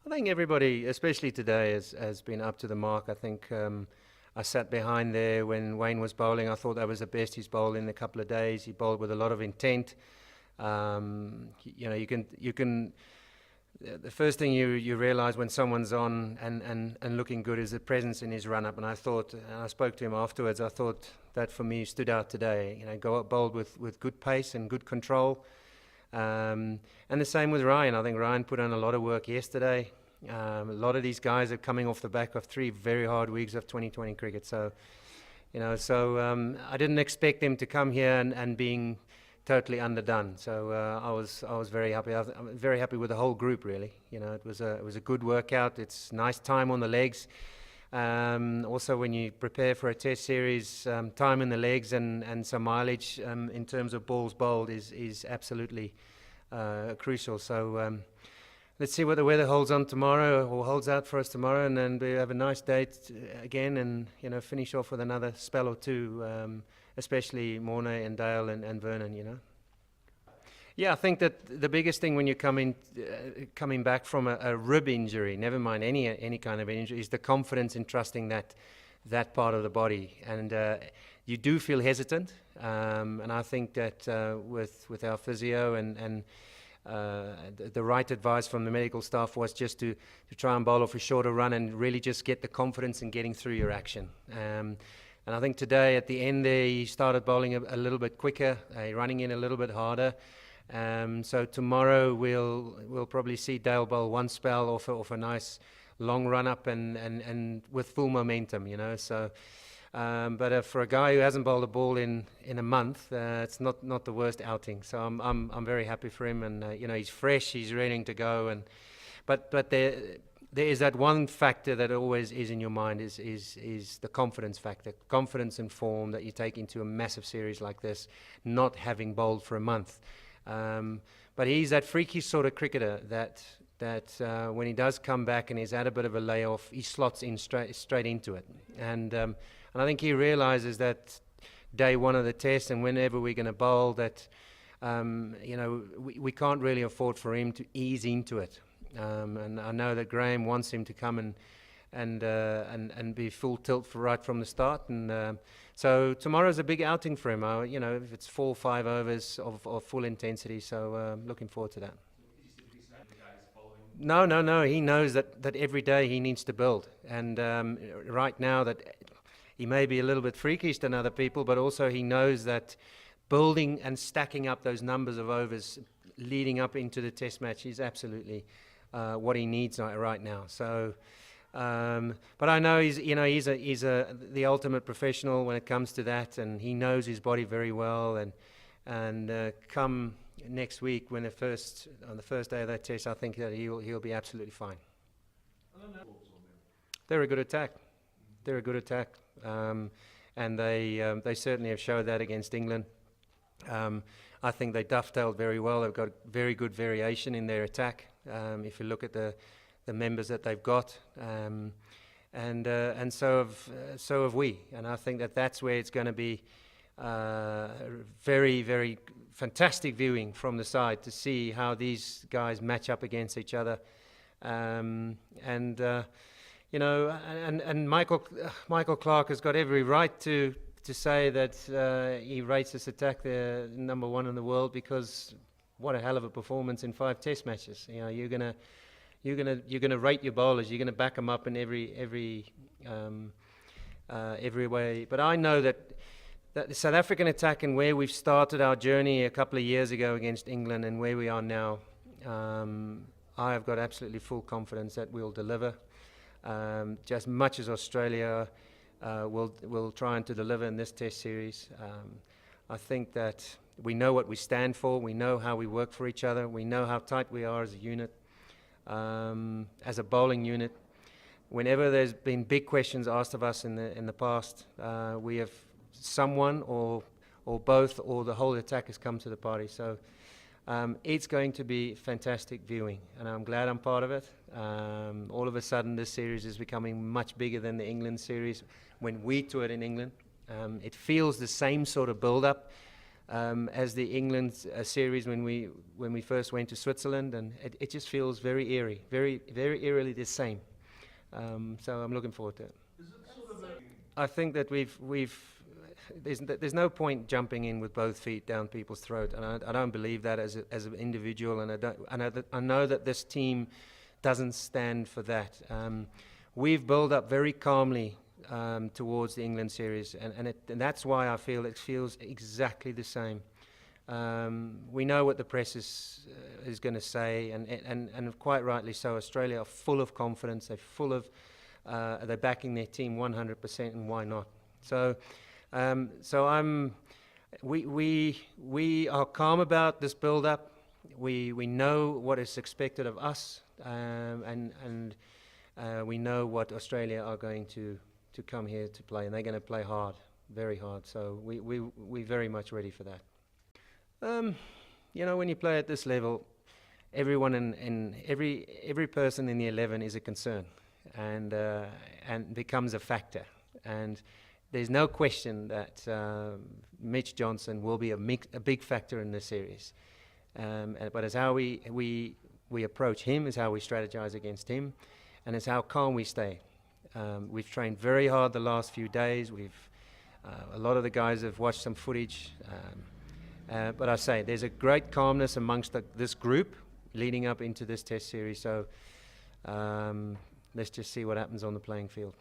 I think everybody, especially today, has been up to the mark. I think I sat behind there when Wayne was bowling. I thought that was the best he's bowled in a couple of days. He bowled with a lot of intent. You can. The first thing you realise when someone's on and looking good is the presence in his run-up. And I spoke to him afterwards, I thought that for me stood out today. Go up bowled with good pace and good control. And the same with Ryan. I think Ryan put on a lot of work yesterday. A lot of these guys are coming off the back of 3 very hard weeks of 2020 cricket. So I didn't expect them to come here and being totally underdone. So I was very happy. I'm very happy with the whole group, really. It was a good workout. It's nice time on the legs. Also, when you prepare for a test series, time in the legs and some mileage in terms of balls bowled is absolutely crucial. So let's see what the weather holds on tomorrow, or holds out for us tomorrow, and then we have a nice day again, and finish off with another spell or two, especially Mornay and Dale and Vernon. Yeah, I think that the biggest thing when you're coming back from a rib injury, never mind any kind of injury, is the confidence in trusting that part of the body. And you do feel hesitant, and I think that with our physio and the right advice from the medical staff was just to try and bowl off a shorter run and really just get the confidence in getting through your action. And I think today at the end there, he started bowling a little bit quicker, running in a little bit harder. So tomorrow we'll probably see Dale bowl one spell off a nice long run up and with full momentum, So, but for a guy who hasn't bowled a ball in a month, it's not the worst outing. So I'm very happy for him, and he's fresh, he's ready to go. But there is that one factor that always is in your mind is the confidence factor, confidence and form that you take into a massive series like this, not having bowled for a month. But he's that freaky sort of cricketer that when he does come back and he's had a bit of a layoff, he slots in straight into it. And I think he realises that day one of the test and whenever we're going to bowl that, we can't really afford for him to ease into it. And I know that Graham wants him to come and be full tilt right from the start. And so tomorrow's a big outing for him. If it's 4 or 5 overs of full intensity. So looking forward to that. No. He knows that every day he needs to build. And right now that he may be a little bit freakish than other people, but also he knows that building and stacking up those numbers of overs leading up into the test match is absolutely what he needs right now. So, but I know he's the ultimate professional when it comes to that, and he knows his body very well. And come next week, on the first day of that test, I think that he'll be absolutely fine. They're a good attack. And they certainly have showed that against England. I think they dovetailed very well. They've got very good variation in their attack. If you look at the members that they've got, and so have we. And I think that's where it's going to be very, very fantastic viewing from the side to see how these guys match up against each other. And Michael Clarke has got every right to say that he rates this attack the number 1 in the world, because what a hell of a performance in 5 test matches. You're gonna rate your bowlers. You're gonna back them up in every way. But I know that the South African attack and where we've started our journey a couple of years ago against England and where we are now, I have got absolutely full confidence that we'll deliver. Just much as Australia will try and to deliver in this test series. I think that we know what we stand for. We know how we work for each other. We know how tight we are as a unit, as a bowling unit. Whenever there's been big questions asked of us in the past, we have someone or both or the whole attack has come to the party. So it's going to be fantastic viewing, and I'm glad I'm part of it. All of a sudden, this series is becoming much bigger than the England series when we toured in England. It feels the same sort of build-up. as the England series when we first went to Switzerland, and it just feels very eerie, very eerily the same. So I'm looking forward to it. I think that there's no point jumping in with both feet down people's throat, and I don't believe that as an individual, and I know that this team doesn't stand for that. We've built up very calmly towards the England series, and that's why I feel it feels exactly the same. We know what the press is going to say, and quite rightly so. Australia are full of confidence. They're backing their team 100%, and why not? So we are calm about this build-up. We know what is expected of us, and we know what Australia are going to come here to play, and they're going to play hard, very hard. So we're very much ready for that. When you play at this level, everyone in every person in the 11 is a concern, and becomes a factor. And there's no question that Mitch Johnson will be a big factor in this series. But it's how we approach him, is how we strategize against him, and it's how calm we stay. We've trained very hard the last few days. A lot of the guys have watched some footage. But I say, there's a great calmness amongst this group leading up into this test series. So let's just see what happens on the playing field.